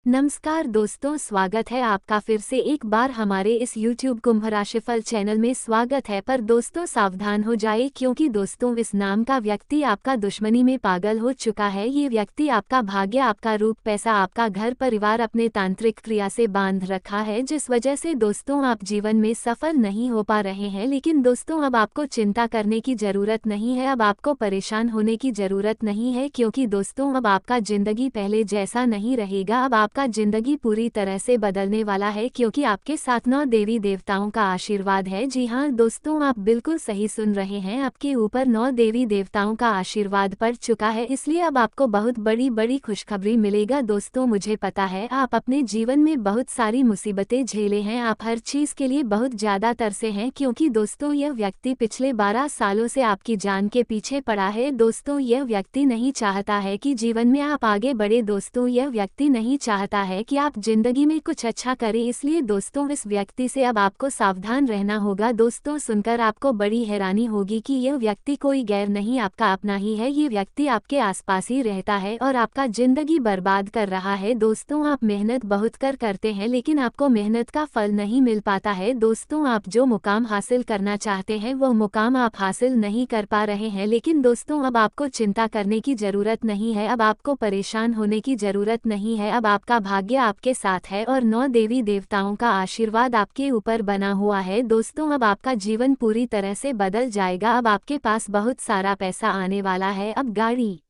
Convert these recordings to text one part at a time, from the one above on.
नमस्कार दोस्तों, स्वागत है आपका फिर से एक बार हमारे इस YouTube कुंभ राशिफल चैनल में स्वागत है। पर दोस्तों सावधान हो जाए, क्योंकि दोस्तों इस नाम का व्यक्ति आपका दुश्मनी में पागल हो चुका है। ये व्यक्ति आपका भाग्य, आपका रूप, पैसा, आपका घर परिवार अपने तांत्रिक क्रिया से बांध रखा है, जिस वजह से दोस्तों आप जीवन में सफल नहीं हो पा रहे हैं। लेकिन दोस्तों अब आपको चिंता करने की जरूरत नहीं है, अब आपको परेशान होने की जरूरत नहीं है, क्योंकि दोस्तों अब आपका जिंदगी पहले जैसा नहीं रहेगा। अब आपका जिंदगी पूरी तरह से बदलने वाला है, क्योंकि आपके साथ 9 देवी देवताओं का आशीर्वाद है। जी हाँ दोस्तों, आप बिल्कुल सही सुन रहे हैं, आपके ऊपर 9 देवी देवताओं का आशीर्वाद पड़ चुका है, इसलिए अब आपको बहुत बड़ी बड़ी खुशखबरी मिलेगा। दोस्तों मुझे पता है आप अपने जीवन में बहुत सारी मुसीबतें झेले हैं, आप हर चीज के लिए बहुत ज्यादा तरसे हैं, क्योंकि दोस्तों यह व्यक्ति पिछले 12 सालों से आपकी जान के पीछे पड़ा है। दोस्तों यह व्यक्ति नहीं चाहता है कि जीवन में आप आगे बढ़े, दोस्तों यह व्यक्ति नहीं चाहता है कि आप जिंदगी में कुछ अच्छा करें, इसलिए दोस्तों इस व्यक्ति से अब आपको सावधान रहना होगा। दोस्तों सुनकर आपको बड़ी हैरानी होगी कि यह व्यक्ति कोई गैर नहीं, आपका अपना ही है। ये व्यक्ति आपके आसपास ही रहता है और आपका जिंदगी बर्बाद कर रहा है। दोस्तों आप मेहनत बहुत करते हैं, लेकिन आपको मेहनत का फल नहीं मिल पाता है। दोस्तों आप जो मुकाम हासिल करना चाहते हैं वह मुकाम आप हासिल नहीं कर पा रहे हैं, लेकिन दोस्तों अब आपको चिंता करने की जरूरत नहीं है, अब आपको परेशान होने की जरूरत नहीं है। अब आपका भाग्य आपके साथ है और 9 देवी देवताओं का आशीर्वाद आपके ऊपर बना हुआ है। दोस्तों अब आपका जीवन पूरी तरह से बदल जाएगा, अब आपके पास बहुत सारा पैसा आने वाला है, अब गाड़ी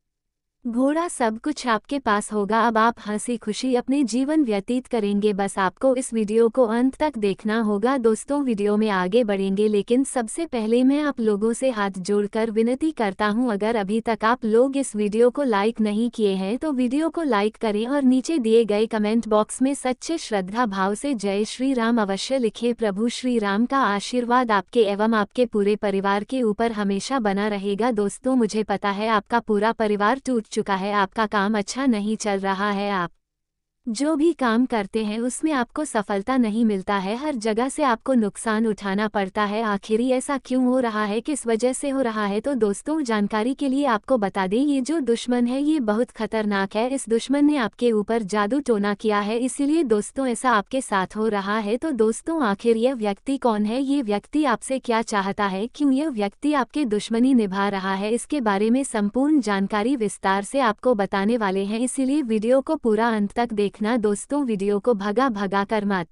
घोड़ा सब कुछ आपके पास होगा। अब आप हंसी खुशी अपने जीवन व्यतीत करेंगे। बस आपको इस वीडियो को अंत तक देखना होगा। दोस्तों वीडियो में आगे बढ़ेंगे, लेकिन सबसे पहले मैं आप लोगों से हाथ जोड़कर विनती करता हूं, अगर अभी तक आप लोग इस वीडियो को लाइक नहीं किए हैं तो वीडियो को लाइक करें और नीचे दिए गए कमेंट बॉक्स में सच्चे श्रद्धा भाव से जय श्री राम अवश्य लिखें। प्रभु श्री राम का आशीर्वाद आपके एवं आपके पूरे परिवार के ऊपर हमेशा बना रहेगा। दोस्तों मुझे पता है आपका पूरा परिवार टूट चुका है, आपका काम अच्छा नहीं चल रहा है, आप जो भी काम करते हैं उसमें आपको सफलता नहीं मिलता है, हर जगह से आपको नुकसान उठाना पड़ता है। आखिर ऐसा क्यों हो रहा है, किस वजह से हो रहा है? तो दोस्तों जानकारी के लिए आपको बता दें, ये जो दुश्मन है ये बहुत खतरनाक है। इस दुश्मन ने आपके ऊपर जादू टोना किया है, इसीलिए दोस्तों ऐसा आपके साथ हो रहा है। तो दोस्तों आखिर यह व्यक्ति कौन है, ये व्यक्ति आपसे क्या चाहता है, क्यों यह व्यक्ति आपके दुश्मनी निभा रहा है, इसके बारे में संपूर्ण जानकारी विस्तार से आपको बताने वाले हैं, इसीलिए वीडियो को पूरा अंत तक देखना। दोस्तों वीडियो को भगा कर मत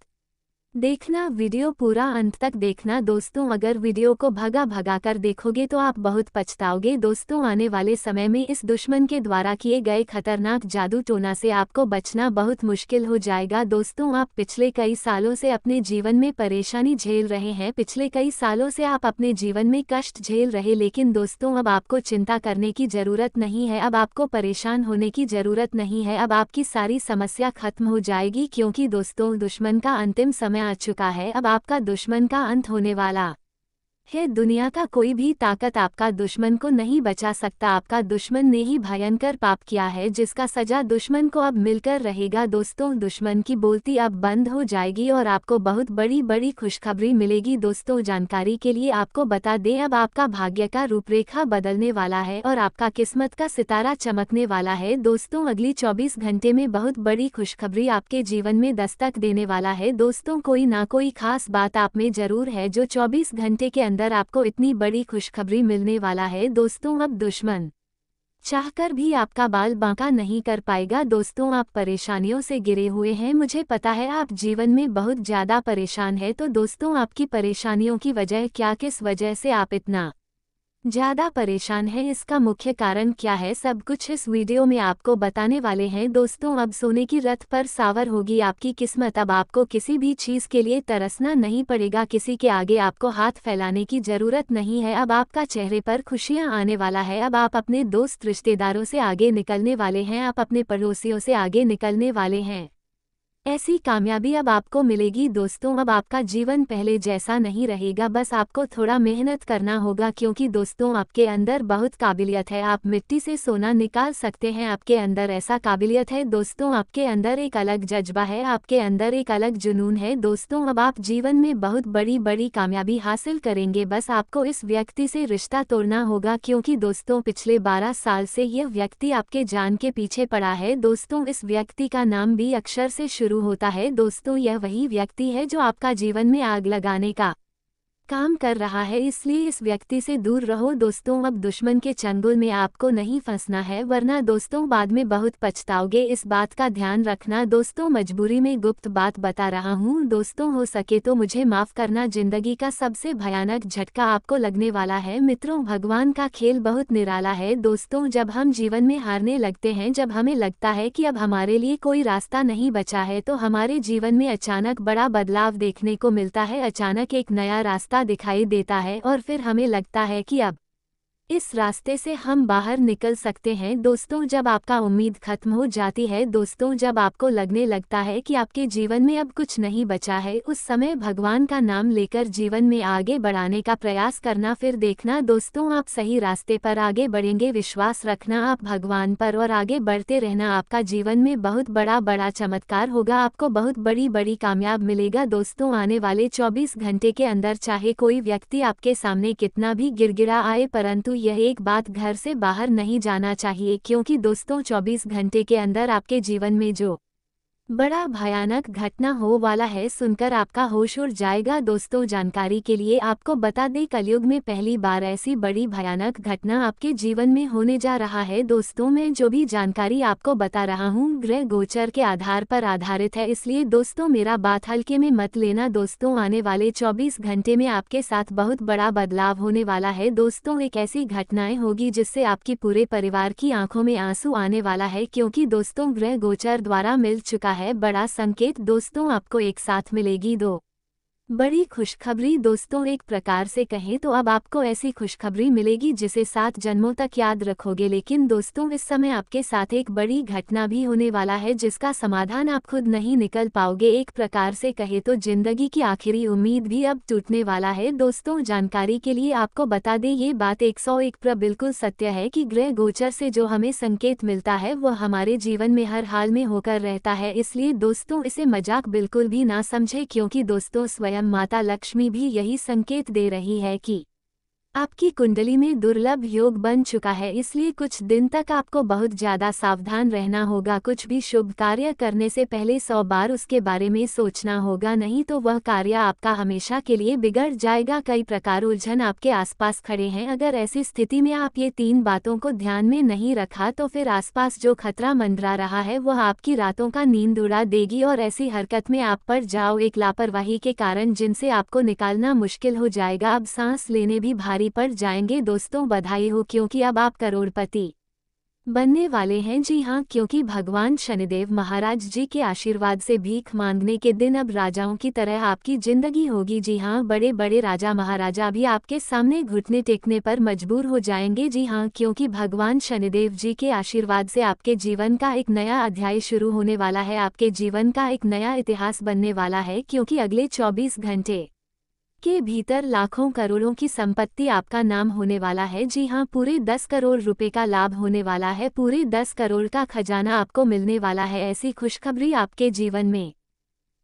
देखना, वीडियो पूरा अंत तक देखना। दोस्तों अगर वीडियो को भगा कर देखोगे तो आप बहुत पछताओगे। दोस्तों आने वाले समय में इस दुश्मन के द्वारा किए गए खतरनाक जादू टोना से आपको बचना बहुत मुश्किल हो जाएगा। दोस्तों आप पिछले कई सालों से अपने जीवन में परेशानी झेल रहे हैं, पिछले कई सालों से आप अपने जीवन में कष्ट झेल रहे, लेकिन दोस्तों अब आपको चिंता करने की जरूरत नहीं है, अब आपको परेशान होने की जरूरत नहीं है, अब आपकी सारी समस्या खत्म हो जाएगी, क्योंकि दोस्तों दुश्मन का अंतिम समय आ चुका है। अब आपका दुश्मन का अंत होने वाला है, दुनिया का कोई भी ताकत आपका दुश्मन को नहीं बचा सकता। आपका दुश्मन ने ही भयंकर पाप किया है, जिसका सजा दुश्मन को अब मिलकर रहेगा। दोस्तों दुश्मन की बोलती अब बंद हो जाएगी और आपको बहुत बड़ी बड़ी खुशखबरी मिलेगी। दोस्तों जानकारी के लिए आपको बता दें, अब आपका भाग्य का रूपरेखा बदलने वाला है और आपका किस्मत का सितारा चमकने वाला है। दोस्तों अगली 24 घंटे में बहुत बड़ी खुशखबरी आपके जीवन में दस्तक देने वाला है। दोस्तों कोई ना कोई खास बात आप में जरूर है, जो 24 घंटे के अंदर आपको इतनी बड़ी खुशखबरी मिलने वाला है। दोस्तों अब दुश्मन चाहकर भी आपका बाल बांका नहीं कर पाएगा। दोस्तों आप परेशानियों से घिरे हुए हैं, मुझे पता है आप जीवन में बहुत ज्यादा परेशान है। तो दोस्तों आपकी परेशानियों की वजह क्या, किस वजह से आप इतना ज्यादा परेशान है, इसका मुख्य कारण क्या है, सब कुछ इस वीडियो में आपको बताने वाले हैं। दोस्तों अब सोने की रथ पर सावर होगी आपकी किस्मत, अब आपको किसी भी चीज के लिए तरसना नहीं पड़ेगा, किसी के आगे आपको हाथ फैलाने की जरूरत नहीं है, अब आपका चेहरे पर खुशियां आने वाला है, अब आप अपने दोस्त रिश्तेदारों से आगे निकलने वाले हैं, आप अपने पड़ोसियों से आगे निकलने वाले हैं। ऐसी कामयाबी अब आपको मिलेगी दोस्तों। अब आपका जीवन पहले जैसा नहीं रहेगा, बस आपको थोड़ा मेहनत करना होगा, क्योंकि दोस्तों आपके अंदर बहुत काबिलियत है। आप मिट्टी से सोना निकाल सकते हैं, आपके अंदर ऐसा काबिलियत है दोस्तों। आपके अंदर एक अलग जज्बा है, आपके अंदर एक अलग जुनून है दोस्तों। अब आप जीवन में बहुत बड़ी बड़ी कामयाबी हासिल करेंगे, बस आपको इस व्यक्ति से रिश्ता तोड़ना होगा, क्योंकि दोस्तों पिछले 12 साल से यह व्यक्ति आपके जान के पीछे पड़ा है दोस्तों। इस व्यक्ति का नाम बी अक्षर से शुरू होता है दोस्तों। यह वही व्यक्ति है जो आपका जीवन में आग लगाने का काम कर रहा है, इसलिए इस व्यक्ति से दूर रहो दोस्तों। अब दुश्मन के चंगुल में आपको नहीं फंसना है, वरना दोस्तों बाद में बहुत पछताओगे। इस बात का ध्यान रखना दोस्तों। मजबूरी में गुप्त बात बता रहा हूँ दोस्तों, हो सके तो मुझे माफ करना। जिंदगी का सबसे भयानक झटका आपको लगने वाला है मित्रों। भगवान का खेल बहुत निराला है दोस्तों। जब हम जीवन में हारने लगते हैं, जब हमें लगता है कि अब हमारे लिए कोई रास्ता नहीं बचा है, तो हमारे जीवन में अचानक बड़ा बदलाव देखने को मिलता है। अचानक एक नया रास्ता दिखाई देता है और फिर हमें लगता है कि अब इस रास्ते से हम बाहर निकल सकते हैं दोस्तों। जब आपका उम्मीद खत्म हो जाती है दोस्तों, जब आपको लगने लगता है कि आपके जीवन में अब कुछ नहीं बचा है, उस समय भगवान का नाम लेकर जीवन में आगे बढ़ाने का प्रयास करना। फिर देखना दोस्तों आप सही रास्ते पर आगे बढ़ेंगे। विश्वास रखना आप भगवान पर और आगे बढ़ते रहना। आपका जीवन में बहुत बड़ा बड़ा चमत्कार होगा, आपको बहुत बड़ी बड़ी कामयाब मिलेगा दोस्तों। आने वाले 24 घंटे के अंदर चाहे कोई व्यक्ति आपके सामने कितना भी गिड़गिड़ा आए, परंतु यह एक बात, घर से बाहर नहीं जाना चाहिए, क्योंकि दोस्तों 24 घंटे के अंदर आपके जीवन में जो बड़ा भयानक घटना हो वाला है, सुनकर आपका होश उड़ जाएगा दोस्तों। जानकारी के लिए आपको बता दें, कलयुग में पहली बार ऐसी बड़ी भयानक घटना आपके जीवन में होने जा रहा है दोस्तों। मैं जो भी जानकारी आपको बता रहा हूँ ग्रह गोचर के आधार पर आधारित है, इसलिए दोस्तों मेरा बात हल्के में मत लेना दोस्तों। आने वाले 24 घंटे में आपके साथ बहुत बड़ा बदलाव होने वाला है दोस्तों। एक ऐसी घटनाएं होगी जिससे आपकी पूरे परिवार की आंखों में आंसू आने वाला है, क्योंकि दोस्तों ग्रह गोचर द्वारा मिल चुका है बड़ा संकेत दोस्तों। आपको एक साथ मिलेगी दो बड़ी खुशखबरी दोस्तों। एक प्रकार से कहें तो अब आपको ऐसी खुशखबरी मिलेगी जिसे 7 जन्मों तक याद रखोगे। लेकिन दोस्तों इस समय आपके साथ एक बड़ी घटना भी होने वाला है, जिसका समाधान आप खुद नहीं निकल पाओगे। एक प्रकार से कहे तो जिंदगी की आखिरी उम्मीद भी अब टूटने वाला है दोस्तों। जानकारी के लिए आपको बता दें, ये बात 101 पर बिल्कुल सत्य है कि ग्रह गोचर से जो हमें संकेत मिलता है वह हमारे जीवन में हर हाल में होकर रहता है। इसलिए दोस्तों इसे मजाक बिल्कुल भी ना समझे, क्योंकि दोस्तों स्वयं माता लक्ष्मी भी यही संकेत दे रही है कि आपकी कुंडली में दुर्लभ योग बन चुका है। इसलिए कुछ दिन तक आपको बहुत ज्यादा सावधान रहना होगा। कुछ भी शुभ कार्य करने से पहले 100 बार उसके बारे में सोचना होगा, नहीं तो वह कार्य आपका हमेशा के लिए बिगड़ जाएगा। कई प्रकार उलझन आपके आसपास खड़े हैं। अगर ऐसी स्थिति में आप ये 3 बातों को ध्यान में नहीं रखा, तो फिर आसपास जो खतरा मंडरा रहा है वह आपकी रातों का नींद उड़ा देगी और ऐसी हरकत में आप पड़ जाओ एक लापरवाही के कारण, जिनसे आपको निकालना मुश्किल हो जाएगा। अब सांस लेने भी भारी पड़ जाएंगे दोस्तों। बधाई हो, क्योंकि अब आप करोड़पति बनने वाले हैं। जी हाँ, क्योंकि भगवान शनिदेव महाराज जी के आशीर्वाद से भीख मांगने के दिन अब राजाओं की तरह आपकी जिंदगी होगी। जी हाँ, बड़े बड़े राजा महाराजा भी आपके सामने घुटने टेकने पर मजबूर हो जाएंगे। जी हाँ, क्योंकि भगवान शनिदेव जी के आशीर्वाद से आपके जीवन का एक नया अध्याय शुरू होने वाला है। आपके जीवन का एक नया इतिहास बनने वाला है, क्योंकि अगले 24 घंटे के भीतर लाखों करोड़ों की संपत्ति आपका नाम होने वाला है। जी हाँ, पूरे 10 करोड़ रुपए का लाभ होने वाला है। पूरे 10 करोड़ का खजाना आपको मिलने वाला है। ऐसी खुशखबरी आपके जीवन में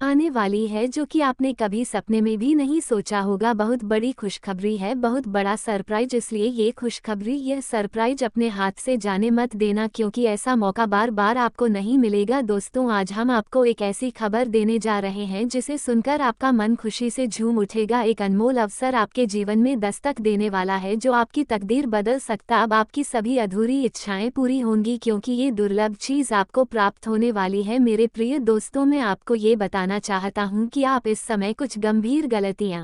आने वाली है जो कि आपने कभी सपने में भी नहीं सोचा होगा। बहुत बड़ी खुशखबरी है, बहुत बड़ा सरप्राइज। इसलिए ये खुशखबरी, यह सरप्राइज अपने हाथ से जाने मत देना, क्योंकि ऐसा मौका बार बार आपको नहीं मिलेगा। दोस्तों आज हम आपको एक ऐसी खबर देने जा रहे हैं जिसे सुनकर आपका मन खुशी से झूम उठेगा। एक अनमोल अवसर आपके जीवन में दस्तक देने वाला है जो आपकी तकदीर बदल सकता। अब आपकी सभी अधूरी इच्छाएं पूरी होंगी, क्योंकि ये दुर्लभ चीज आपको प्राप्त होने वाली है। मेरे प्रिय दोस्तों, मैं आपको ये बताना चाहता हूं कि आप इस समय कुछ गंभीर गलतियां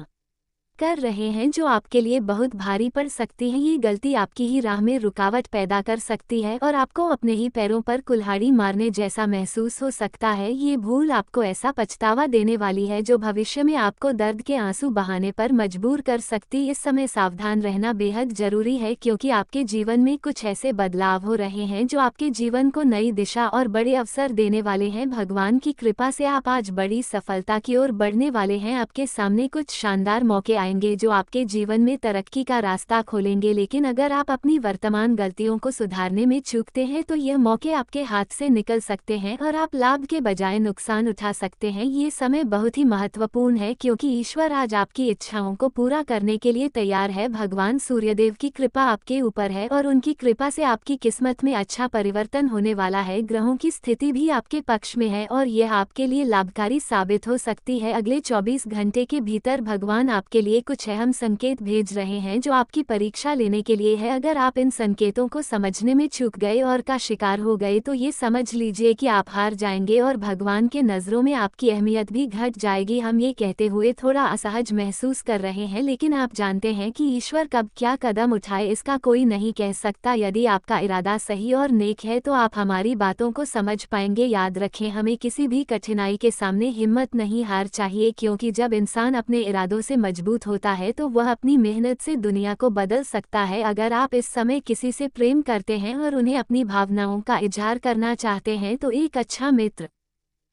कर रहे हैं जो आपके लिए बहुत भारी पड़ सकती है। ये गलती आपकी ही राह में रुकावट पैदा कर सकती है और आपको अपने ही पैरों पर कुल्हाड़ी मारने जैसा महसूस हो सकता है। ये भूल आपको ऐसा पछतावा देने वाली है जो भविष्य में आपको दर्द के आंसू बहाने पर मजबूर कर सकती। इस समय सावधान रहना बेहद जरूरी है क्योंकि आपके जीवन में कुछ ऐसे बदलाव हो रहे हैं जो आपके जीवन को नई दिशा और बड़े अवसर देने वाले हैं। भगवान की कृपा से आप आज बड़ी सफलता की ओर बढ़ने वाले हैं। आपके सामने कुछ शानदार मौके आएंगे जो आपके जीवन में तरक्की का रास्ता खोलेंगे, लेकिन अगर आप अपनी वर्तमान गलतियों को सुधारने में चूकते हैं तो यह मौके आपके हाथ से निकल सकते हैं और आप लाभ के बजाय नुकसान उठा सकते हैं। ये समय बहुत ही महत्वपूर्ण है क्योंकि ईश्वर आज आपकी इच्छाओं को पूरा करने के लिए तैयार है। भगवान सूर्यदेव की कृपा आपके ऊपर है और उनकी कृपा से आपकी किस्मत में अच्छा परिवर्तन होने वाला है। ग्रहों की स्थिति भी आपके पक्ष में है और यह आपके लिए लाभकारी साबित हो सकती है। अगले 24 घंटे के भीतर भगवान आपके लिए कुछ अहम संकेत भेज रहे हैं जो आपकी परीक्षा लेने के लिए है। अगर आप इन संकेतों को समझने में चूक गए और का शिकार हो गए तो ये समझ लीजिए कि आप हार जाएंगे और भगवान के नज़रों में आपकी अहमियत भी घट जाएगी। हम ये कहते हुए थोड़ा असहज महसूस कर रहे हैं, लेकिन आप जानते हैं कि ईश्वर कब क्या कदम उठाए इसका कोई नहीं कह सकता। यदि आपका इरादा सही और नेक है तो आप हमारी बातों को समझ पाएंगे। याद रखें, हमें किसी भी कठिनाई के सामने हिम्मत नहीं हार चाहिए क्योंकि जब इंसान अपने इरादों से मजबूत होता है तो वह अपनी मेहनत से दुनिया को बदल सकता है। अगर आप इस समय किसी से प्रेम करते हैं और उन्हें अपनी भावनाओं का इजहार करना चाहते हैं तो एक अच्छा मित्र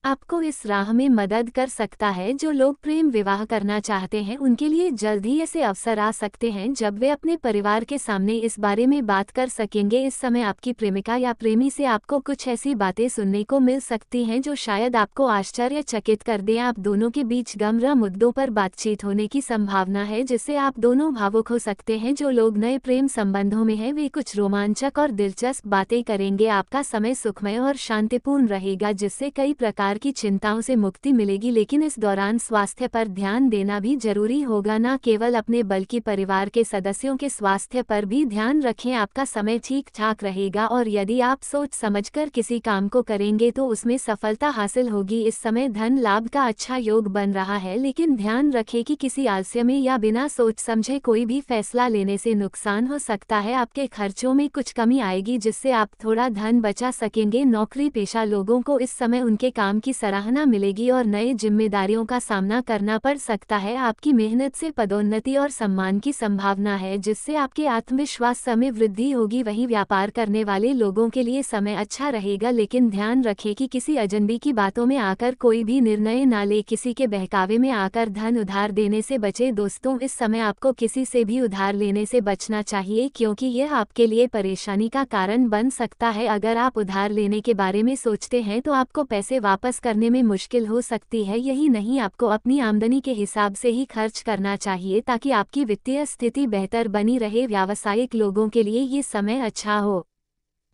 आपको इस राह में मदद कर सकता है। जो लोग प्रेम विवाह करना चाहते हैं उनके लिए जल्द ही ऐसे अवसर आ सकते हैं जब वे अपने परिवार के सामने इस बारे में बात कर सकेंगे। इस समय आपकी प्रेमिका या प्रेमी से आपको कुछ ऐसी बातें सुनने को मिल सकती हैं जो शायद आपको आश्चर्यचकित कर दें। आप दोनों के बीच गंभीर मुद्दों पर बातचीत होने की संभावना है जिससे आप दोनों भावुक हो सकते हैं। जो लोग नए प्रेम संबंधों में हैं वे कुछ रोमांचक और दिलचस्प बातें करेंगे। आपका समय सुखमय और शांतिपूर्ण रहेगा जिससे कई प्रकार की चिंताओं से मुक्ति मिलेगी, लेकिन इस दौरान स्वास्थ्य पर ध्यान देना भी जरूरी होगा। न केवल अपने बल्कि परिवार के सदस्यों के स्वास्थ्य पर भी ध्यान रखें। आपका समय ठीक ठाक रहेगा और यदि आप सोच समझकर किसी काम को करेंगे तो उसमें सफलता हासिल होगी। इस समय धन लाभ का अच्छा योग बन रहा है, लेकिन ध्यान रखें कि किसी आलस्य में या बिना सोच समझे कोई भी फैसला लेने से नुकसान हो सकता है। आपके खर्चों में कुछ कमी आएगी जिससे आप थोड़ा धन बचा सकेंगे। नौकरी पेशा लोगों को इस समय उनके काम की सराहना मिलेगी और नए जिम्मेदारियों का सामना करना पड़ सकता है। आपकी मेहनत से पदोन्नति और सम्मान की संभावना है जिससे आपके आत्मविश्वास में वृद्धि होगी। वहीं व्यापार करने वाले लोगों के लिए समय अच्छा रहेगा, लेकिन ध्यान रखें कि किसी अजनबी की बातों में आकर कोई भी निर्णय ना ले। किसी के बहकावे में आकर धन उधार देने से बचे। दोस्तों, इस समय आपको किसी से भी उधार लेने से बचना चाहिए क्योंकि यह आपके लिए परेशानी का कारण बन सकता है। अगर आप उधार लेने के बारे में सोचते हैं तो आपको पैसे वापस करने में मुश्किल हो सकती है। यही नहीं, आपको अपनी आमदनी के हिसाब से ही खर्च करना चाहिए ताकि आपकी वित्तीय स्थिति बेहतर बनी रहे। व्यावसायिक लोगों के लिए ये समय अच्छा हो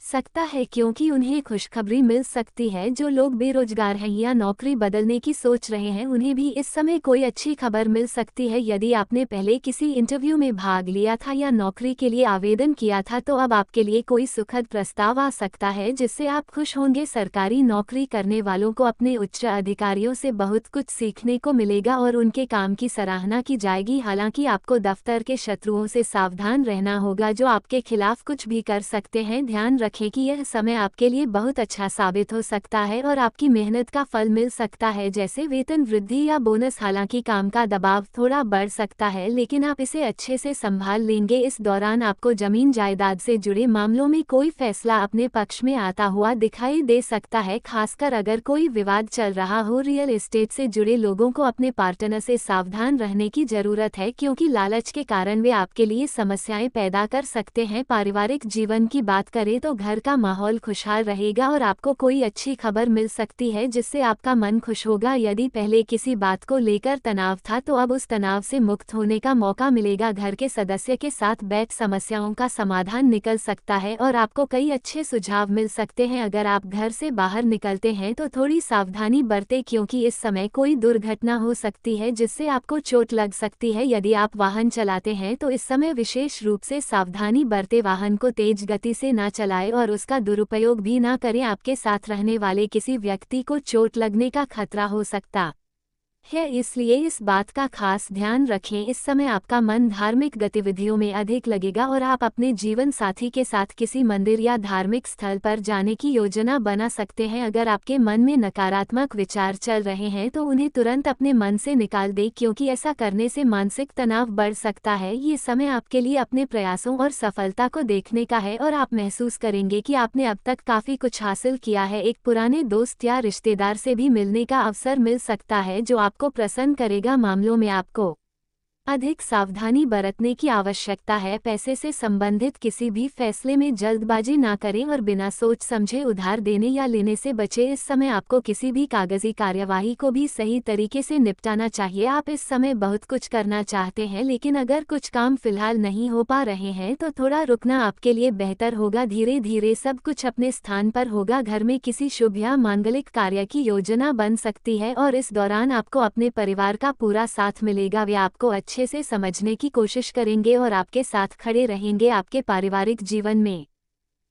सकता है क्योंकि उन्हें खुशखबरी मिल सकती है। जो लोग बेरोजगार हैं या नौकरी बदलने की सोच रहे हैं उन्हें भी इस समय कोई अच्छी खबर मिल सकती है। यदि आपने पहले किसी इंटरव्यू में भाग लिया था या नौकरी के लिए आवेदन किया था तो अब आपके लिए कोई सुखद प्रस्ताव आ सकता है जिससे आप खुश होंगे। सरकारी नौकरी करने वालों को अपने उच्च अधिकारियों से बहुत कुछ सीखने को मिलेगा और उनके काम की सराहना की जाएगी। हालांकि आपको दफ्तर के शत्रुओं से सावधान रहना होगा जो आपके खिलाफ कुछ भी कर सकते हैं। ध्यान रखें कि यह समय आपके लिए बहुत अच्छा साबित हो सकता है और आपकी मेहनत का फल मिल सकता है, जैसे वेतन वृद्धि या बोनस। हालांकि काम का दबाव थोड़ा बढ़ सकता है, लेकिन आप इसे अच्छे से संभाल लेंगे। इस दौरान आपको जमीन जायदाद से जुड़े मामलों में कोई फैसला अपने पक्ष में आता हुआ दिखाई दे सकता है, खासकर अगर कोई विवाद चल रहा हो। रियल एस्टेट से जुड़े लोगों को अपने पार्टनर से सावधान रहने की जरूरत है क्योंकि लालच के कारण वे आपके लिए समस्याएं पैदा कर सकते हैं। पारिवारिक जीवन की बात करें तो घर का माहौल खुशहाल रहेगा और आपको कोई अच्छी खबर मिल सकती है जिससे आपका मन खुश होगा। यदि पहले किसी बात को लेकर तनाव था तो अब उस तनाव से मुक्त होने का मौका मिलेगा। घर के सदस्य के साथ बैठ समस्याओं का समाधान निकल सकता है और आपको कई अच्छे सुझाव मिल सकते हैं। अगर आप घर से बाहर निकलते हैं तो थोड़ी सावधानी बरतें क्योंकि इस समय कोई दुर्घटना हो सकती है जिससे आपको चोट लग सकती है। यदि आप वाहन चलाते हैं तो इस समय विशेष रूप से सावधानी बरतें, वाहन को तेज गति से ना चलाएं और उसका दुरुपयोग भी ना करें। आपके साथ रहने वाले किसी व्यक्ति को चोट लगने का खतरा हो सकता है, इसलिए इस बात का खास ध्यान रखें। इस समय आपका मन धार्मिक गतिविधियों में अधिक लगेगा और आप अपने जीवन साथी के साथ किसी मंदिर या धार्मिक स्थल पर जाने की योजना बना सकते हैं। अगर आपके मन में नकारात्मक विचार चल रहे हैं तो उन्हें तुरंत अपने मन से निकाल दें, क्योंकि ऐसा करने से मानसिक तनाव बढ़ सकता है। ये समय आपके लिए अपने प्रयासों और सफलता को देखने का है और आप महसूस करेंगे कि आपने अब तक काफी कुछ हासिल किया है। एक पुराने दोस्त या रिश्तेदार से भी मिलने का अवसर मिल सकता है जो आपको प्रसन्न करेगा। मामलों में आपको अधिक सावधानी बरतने की आवश्यकता है। पैसे से संबंधित किसी भी फैसले में जल्दबाजी ना करें और बिना सोच समझे उधार देने या लेने से बचें। इस समय आपको किसी भी कागजी कार्यवाही को भी सही तरीके से निपटाना चाहिए। आप इस समय बहुत कुछ करना चाहते हैं, लेकिन अगर कुछ काम फिलहाल नहीं हो पा रहे हैं तो थोड़ा रुकना आपके लिए बेहतर होगा। धीरे धीरे सब कुछ अपने स्थान पर होगा। घर में किसी शुभ या मांगलिक कार्य की योजना बन सकती है और इस दौरान आपको अपने परिवार का पूरा साथ मिलेगा। वे आपको अच्छे से समझने की कोशिश करेंगे और आपके साथ खड़े रहेंगे। आपके पारिवारिक जीवन में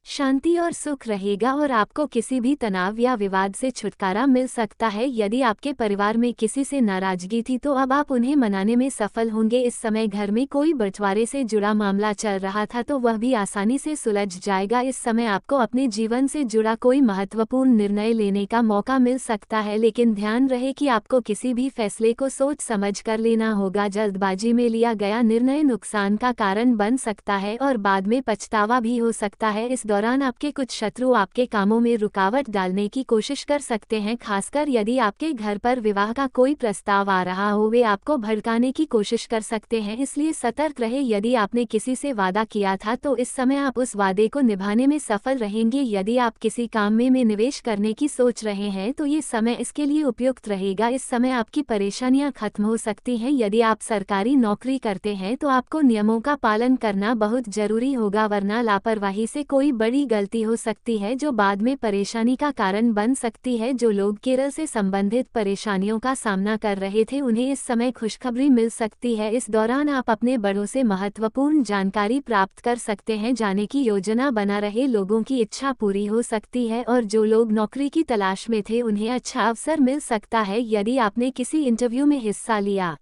शांति और सुख रहेगा और आपको किसी भी तनाव या विवाद से छुटकारा मिल सकता है। यदि आपके परिवार में किसी से नाराजगी थी तो अब आप उन्हें मनाने में सफल होंगे। इस समय घर में कोई बंटवारे से जुड़ा मामला चल रहा था तो वह भी आसानी से सुलझ जाएगा। इस समय आपको अपने जीवन से जुड़ा कोई महत्वपूर्ण निर्णय लेने का मौका मिल सकता है, लेकिन ध्यान रहे कि आपको किसी भी फैसले को सोच समझ कर लेना होगा। जल्दबाजी में लिया गया निर्णय नुकसान का कारण बन सकता है और बाद में पछतावा भी हो सकता है। इस दौरान आपके कुछ शत्रु आपके कामों में रुकावट डालने की कोशिश कर सकते हैं, खासकर यदि आपके घर पर विवाह का कोई प्रस्ताव आ रहा हो। वे आपको भड़काने की कोशिश कर सकते हैं, इसलिए सतर्क रहे। यदि आपने किसी से वादा किया था तो इस समय आप उस वादे को निभाने में सफल रहेंगे। यदि आप किसी काम में निवेश करने की सोच रहे हैं तो ये समय इसके लिए उपयुक्त रहेगा। इस समय आपकी परेशानियां खत्म हो सकती हैं। यदि आप सरकारी नौकरी करते हैं तो आपको नियमों का पालन करना बहुत जरूरी होगा, वरना लापरवाही से कोई बड़ी गलती हो सकती है जो बाद में परेशानी का कारण बन सकती है। जो लोग केरल से संबंधित परेशानियों का सामना कर रहे थे उन्हें इस समय खुशखबरी मिल सकती है। इस दौरान आप अपने बड़ों से महत्वपूर्ण जानकारी प्राप्त कर सकते हैं। जाने की योजना बना रहे लोगों की इच्छा पूरी हो सकती है और जो लोग नौकरी की तलाश में थे उन्हें अच्छा अवसर मिल सकता है। यदि आपने किसी इंटरव्यू में हिस्सा लिया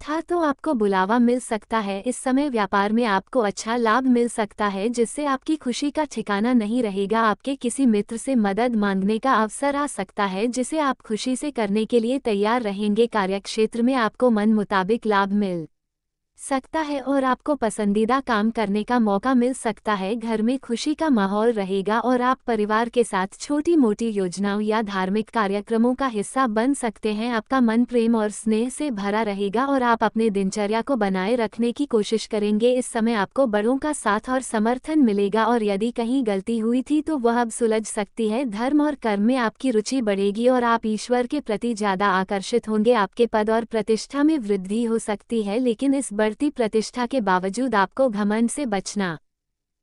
था तो आपको बुलावा मिल सकता है। इस समय व्यापार में आपको अच्छा लाभ मिल सकता है जिससे आपकी खुशी का ठिकाना नहीं रहेगा। आपके किसी मित्र से मदद मांगने का अवसर आ सकता है जिसे आप खुशी से करने के लिए तैयार रहेंगे। कार्यक्षेत्र में आपको मन मुताबिक लाभ मिल सकता है और आपको पसंदीदा काम करने का मौका मिल सकता है। घर में खुशी का माहौल रहेगा और आप परिवार के साथ छोटी मोटी योजनाओं या धार्मिक कार्यक्रमों का हिस्सा बन सकते हैं। आपका मन प्रेम और स्नेह से भरा रहेगा और आप अपने दिनचर्या को बनाए रखने की कोशिश करेंगे। इस समय आपको बड़ों का साथ और समर्थन मिलेगा और यदि कहीं गलती हुई थी तो वह अब सुलझ सकती है। धर्म और कर्म में आपकी रुचि बढ़ेगी और आप ईश्वर के प्रति ज्यादा आकर्षित होंगे। आपके पद और प्रतिष्ठा में वृद्धि हो सकती है, लेकिन इस बढ़ती प्रतिष्ठा के बावजूद आपको घमंड से बचना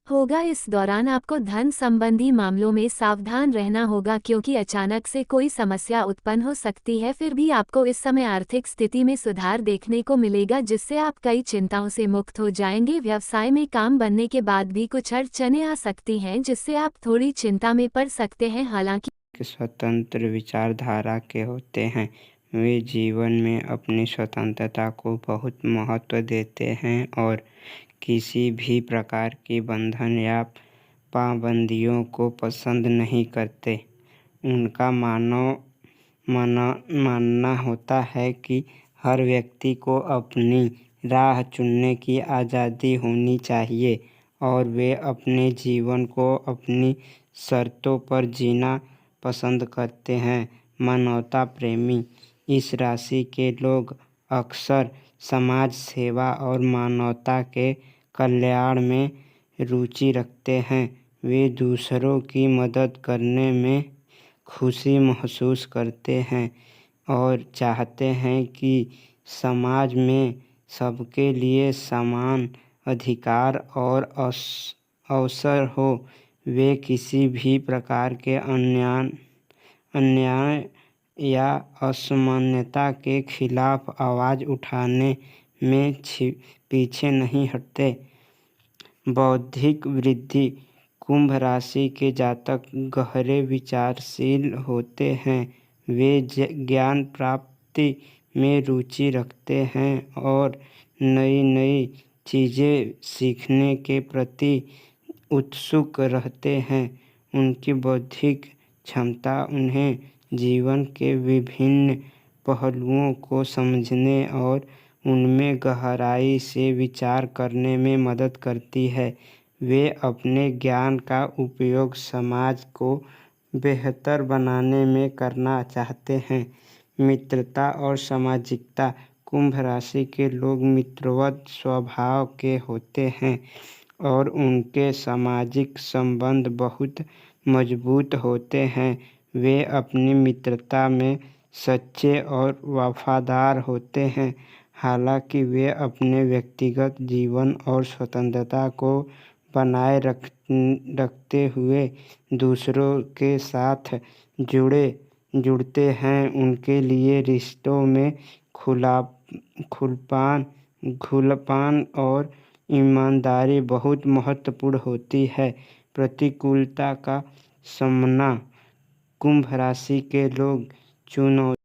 होगा। इस दौरान आपको धन संबंधी मामलों में सावधान रहना होगा, क्योंकि अचानक से कोई समस्या उत्पन्न हो सकती है। फिर भी आपको इस समय आर्थिक स्थिति में सुधार देखने को मिलेगा जिससे आप कई चिंताओं से मुक्त हो जाएंगे। व्यवसाय में काम बनने के बाद भी कुछ अड़चनें आ सकती हैं जिससे आप थोड़ी चिंता में पड़ सकते हैं। हालांकि स्वतंत्र विचारधारा के होते हैं, वे जीवन में अपनी स्वतंत्रता को बहुत महत्व देते हैं और किसी भी प्रकार की बंधन या पाबंदियों को पसंद नहीं करते। उनका मानना होता है कि हर व्यक्ति को अपनी राह चुनने की आज़ादी होनी चाहिए और वे अपने जीवन को अपनी शर्तों पर जीना पसंद करते हैं। मानवता प्रेमी इस राशि के लोग अक्सर समाज सेवा और मानवता के कल्याण में रुचि रखते हैं। वे दूसरों की मदद करने में खुशी महसूस करते हैं और चाहते हैं कि समाज में सबके लिए समान अधिकार और अवसर हो। वे किसी भी प्रकार के अन्याय या असमानता के खिलाफ आवाज़ उठाने में पीछे नहीं हटते। बौद्धिक वृद्धि कुंभ राशि के जातक गहरे विचारशील होते हैं। वे ज्ञान प्राप्ति में रुचि रखते हैं और नई नई चीज़ें सीखने के प्रति उत्सुक रहते हैं। उनकी बौद्धिक क्षमता उन्हें जीवन के विभिन्न पहलुओं को समझने और उनमें गहराई से विचार करने में मदद करती है। वे अपने ज्ञान का उपयोग समाज को बेहतर बनाने में करना चाहते हैं। मित्रता और सामाजिकता। कुंभ राशि के लोग मित्रवत स्वभाव के होते हैं और उनके सामाजिक संबंध बहुत मजबूत होते हैं। वे अपनी मित्रता में सच्चे और वफादार होते हैं। हालांकि वे अपने व्यक्तिगत जीवन और स्वतंत्रता को बनाए रखते हुए दूसरों के साथ जुड़ते हैं। उनके लिए रिश्तों में खुलापन और ईमानदारी बहुत महत्वपूर्ण होती है। प्रतिकूलता का सामना। कुंभ राशि के लोग चुनौती